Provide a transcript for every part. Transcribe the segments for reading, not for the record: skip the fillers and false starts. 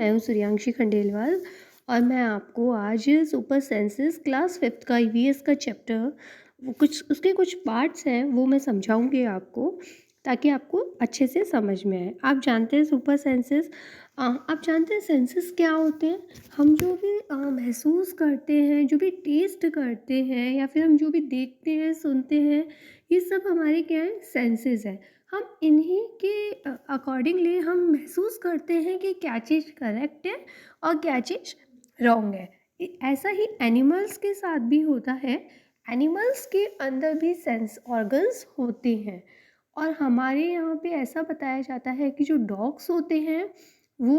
मैं हूँ सूर्यांशी खंडेलवाल और मैं आपको आज सुपर सेंसेस क्लास 5th का ईवीएस का चैप्टर वो कुछ उसके कुछ पार्ट्स हैं वो मैं समझाऊंगी आपको ताकि आपको अच्छे से समझ में आए। आप जानते हैं सुपर सेंसेस आप जानते हैं सेंसेस क्या होते हैं? हम जो भी महसूस करते हैं, जो भी टेस्ट करते हैं या फिर हम जो भी देखते हैं, सुनते हैं, ये सब हमारे क्या है? सेंसेस हैं। हम इन्हीं के अकॉर्डिंगली हम महसूस करते हैं कि क्या चीज़ करेक्ट है और क्या चीज़ रॉन्ग है। ऐसा ही एनिमल्स के साथ भी होता है। एनिमल्स के अंदर भी सेंस ऑर्गन्स होते हैं और हमारे यहाँ पे ऐसा बताया जाता है कि जो डॉग्स होते हैं वो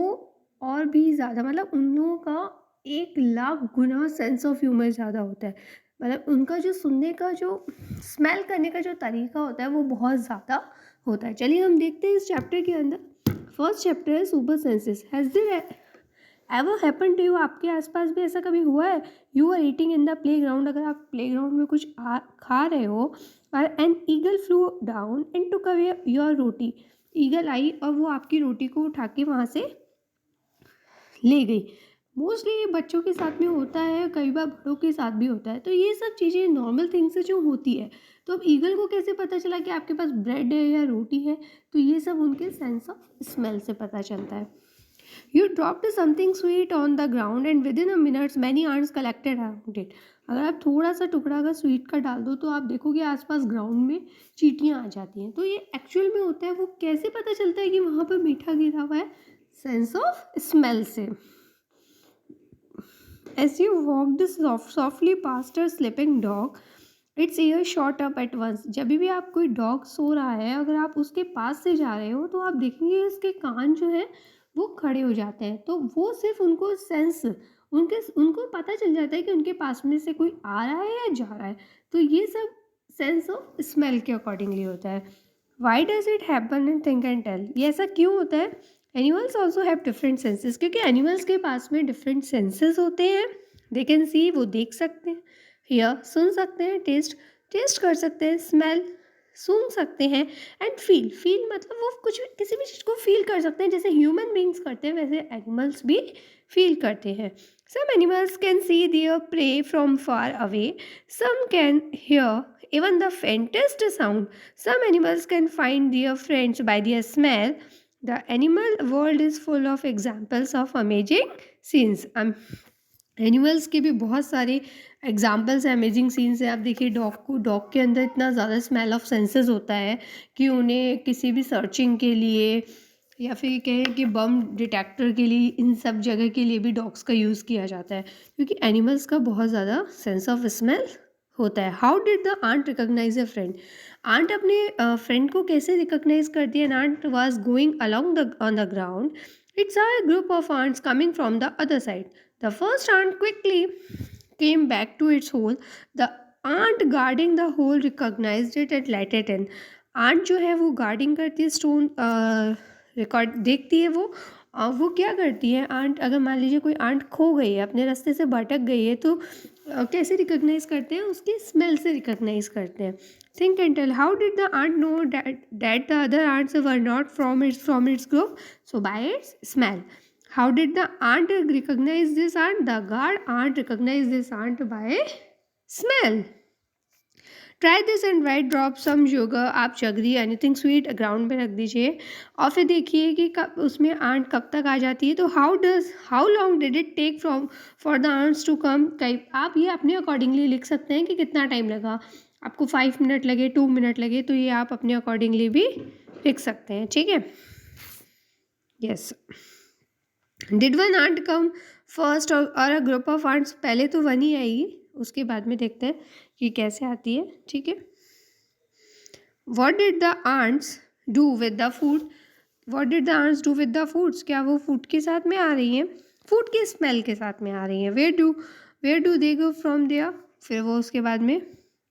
और भी ज़्यादा मतलब उन लोगों का 1,00,000 गुना सेंस ऑफ ह्यूमर ज़्यादा होता है। मतलब उनका जो सुनने का जो स्मेल करने का जो तरीका होता है वो बहुत ज़्यादा होता है। चलिए हम देखते हैं इस चैप्टर के अंदर। फर्स्ट चैप्टर है super senses. Has there ever happen to you? आपके आसपास भी ऐसा कभी हुआ है? You are eating in the playground, अगर आप प्ले ग्राउंड में कुछ खा रहे हो और an eagle flew down and took away your roti. Eagle eye और वो आपकी रोटी को उठा के वहाँ से ले गई। मोस्टली ये बच्चों के साथ में होता है, कई बार बड़ों के साथ भी होता है। तो ये सब चीज़ें नॉर्मल थिंग्स है जो होती है। तो अब ईगल को कैसे पता चला कि आपके पास ब्रेड है या रोटी है? तो ये सब उनके सेंस ऑफ स्मेल से पता चलता है। You dropped something sweet on the ground and within a minutes many ants collected around it. अगर आप थोड़ा सा टुकड़ा अगर स्वीट का डाल दो तो आप देखोगे आसपास ग्राउंड में चींटियाँ आ जाती हैं। तो ये एक्चुअल में होता है। वो कैसे पता चलता है कि वहाँ पर मीठा गिरा हुआ है? सेंस ऑफ स्मेल से। As you walked softly past a sleeping dog, its ears shot up at once. जब भी आप कोई डॉग सो रहा है अगर आप उसके पास से जा रहे हो तो आप देखेंगे उसके कान जो है वो खड़े हो जाते हैं। तो वो सिर्फ उनको सेंस उनको पता चल जाता है कि उनके पास में से कोई आ रहा है या जा रहा है। तो ये सब सेंस ऑफ स्मेल के अकॉर्डिंगली होता है। Why does it happen in think and tell? ये ऐसा क्यों होता है? Animals also have different senses, क्योंकि एनिमल्स के पास में डिफरेंट सेंसेस होते हैं। दे कैन सी, वो देख सकते हैं, हियर सुन सकते हैं, टेस्ट टेस्ट कर सकते हैं, स्मेल सूंघ सकते हैं, एंड फील फील मतलब वो कुछ भी किसी भी चीज़ को फील कर सकते हैं। जैसे ह्यूमन बींग्स करते हैं वैसे एनिमल्स भी फील करते हैं। Some animals can see their prey from far away, some can hear even the faintest sound. Some animals can find their friends by their smell. The animal world is full of examples of amazing scenes. Animals के भी बहुत सारे examples हैं, amazing scenes हैं। आप देखिए dog के अंदर इतना ज़्यादा स्मेल ऑफ सेंसेस होता है कि उन्हें किसी भी सर्चिंग के लिए या फिर कहें कि बम डिटेक्टर के लिए, इन सब जगह के लिए भी डॉग्स का यूज़ किया जाता है, क्योंकि एनिमल्स का बहुत ज़्यादा सेंस ऑफ स्मेल होता है। How did the ant recognise a friend? Ant अपने फ्रेंड को कैसे रिकॉग्नाइज करती है? An ant was going along the on the ground, it's a group of ants coming from the other side. The first ant quickly came back to its hole. The ant guarding the hole recognized it and let it in. Ant जो है वो guarding करती है stone, record देखती है वो क्या करती है आंट? अगर मान लीजिए कोई आंट खो गई है, अपने रास्ते से भटक गई है, तो कैसे रिकॉग्नाइज करते हैं? उसके स्मेल से रिकॉग्नाइज करते हैं। Think and tell, how did the ant know that the other ants were not from its group? So by its smell. How did the ant recognize this ant? The guard ant recognized this ant by smell. Try this and write drop some sugar. आप चगरी anything sweet ground में रख दीजिए और फिर देखिए कि कब उसमें आंट कब तक आ जाती है। तो how long did it take for the ants to come? कई आप ये अपने अकॉर्डिंगली लिख सकते हैं कि कितना टाइम लगा आपको, 5 मिनट लगे, 2 मिनट लगे, तो ये आप अपने अकॉर्डिंगली भी लिख सकते हैं। ठीक है, yes. Did one ant come first और अ ग्रुप ऑफ आंट्स? पहले तो वन ही आएगी, उसके बाद में देखते हैं कि कैसे आती है। ठीक है, what did the ants do with the food? What did the ants do with the foods? क्या वो फूड के साथ में आ रही हैं? फूड के स्मेल के साथ में आ रही हैं। Where do they go from there? फिर वो उसके बाद में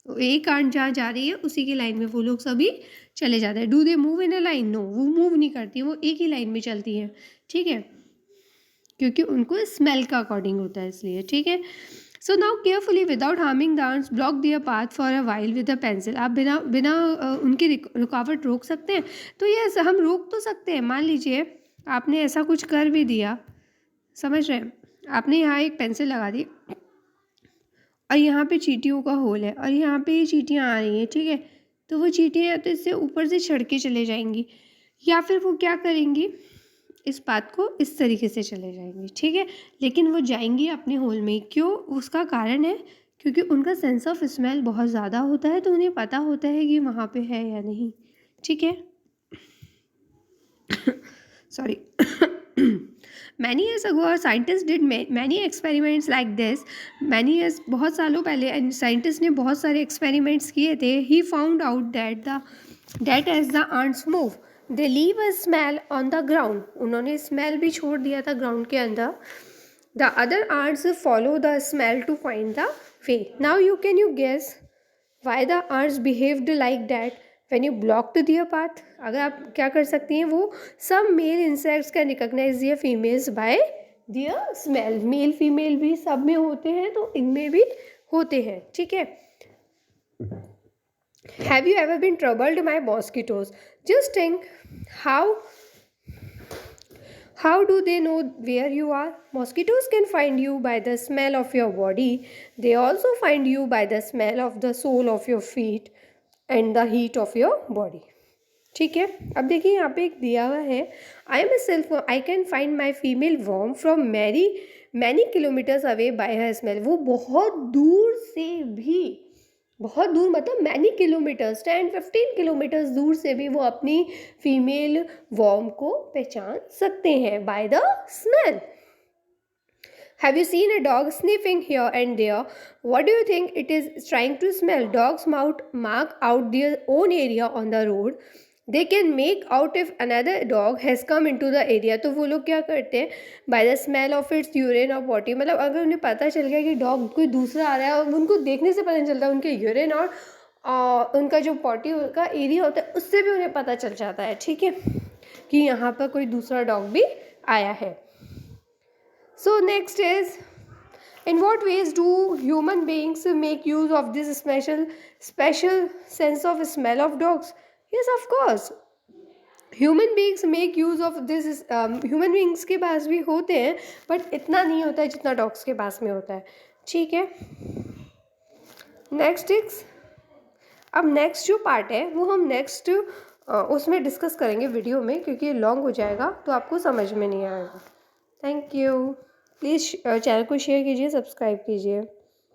एक आंट जहाँ जा रही है उसी की लाइन में वो लोग सभी चले जाते हैं। Do they move in a line? No, वो मूव नहीं करती, वो एक ही लाइन में चलती है। ठीक है, क्योंकि उनको स्मेल का अकॉर्डिंग होता है इसलिए। ठीक है, so now carefully without harming the ants block their path for a while with a pencil. आप बिना बिना उनकी रुकावट रोक सकते हैं। तो ये हम रोक तो सकते हैं। मान लीजिए आपने ऐसा कुछ कर भी दिया समझ रहे हैं? आपने यहाँ एक पेंसिल लगा दी और यहाँ पे चींटियों का होल है और यहाँ पे ये चींटियाँ आ रही हैं, ठीक है? तो वो चींटियाँ या तो इससे ऊपर से चढ़ के चले जाएंगी या फिर वो क्या करेंगी, इस पाथ को इस तरीके से चले जाएंगी, ठीक है? लेकिन वो जाएंगी अपने होल में। क्यों? उसका कारण है क्योंकि उनका सेंस ऑफ स्मेल बहुत ज़्यादा होता है, तो उन्हें पता होता है कि वहाँ पे है या नहीं, ठीक है? Sorry. Many years ago scientist did many experiments like this. Many years, बहुत सालों पहले साइंटिस्ट ने बहुत सारे एक्सपेरिमेंट्स किए थे। He found out that as the ants move they leave a smell on the ground. उन्होंने स्मेल भी छोड़ दिया था ग्राउंड के अंदर। The other ants follow the smell to find the way. Now you guess why the ants behaved like that when you blocked their path? अगर आप क्या कर सकती हैं, वो some male insects can recognize their females by their smell। Male female भी सब में होते हैं, तो इनमें भी होते हैं, ठीक है? Have you ever been troubled by mosquitoes? Just think, how do they know where you are? Mosquitoes can find you by the smell of your body. They also find you by the smell of the sole of your feet and the heat of your body. ठीक है, अब देखिए यहाँ पे एक दिया हुआ है, I can find my female worm from many kilometres away by her smell. वो बहुत दूर से भी, बहुत दूर मतलब मैनी किलोमीटर्स, 10-15 किलोमीटर्स दूर से भी वो अपनी फीमेल वॉर्म को पहचान सकते हैं by the smell. Have you seen a dog sniffing here and there? What do you think it is trying to smell? Dogs mark out their own area on the road. They can make out if another dog has come into the area. तो वो लोग क्या करते हैं, by the smell of its urine or potty, मतलब अगर उन्हें पता चल गया कि डॉग कोई दूसरा आ रहा है, और उनको देखने से पता नहीं चलता, उनके यूरिन और उनका जो पॉटी का एरिया होता है उससे भी उन्हें पता चल जाता है, ठीक है, कि यहाँ पर कोई दूसरा डॉग भी आया है। So next is, in what ways do human beings make use of this special sense of smell of dogs? Yes, of course. Human beings make use of this. Human beings के पास भी होते हैं, but इतना नहीं होता है जितना dogs के पास में होता है, ठीक है? Next is, अब next जो part है वो हम next उसमें डिस्कस करेंगे वीडियो में, क्योंकि ये लॉन्ग हो जाएगा तो आपको समझ में नहीं आएगा। Thank you. प्लीज़ चैनल को शेयर कीजिए, सब्सक्राइब कीजिए।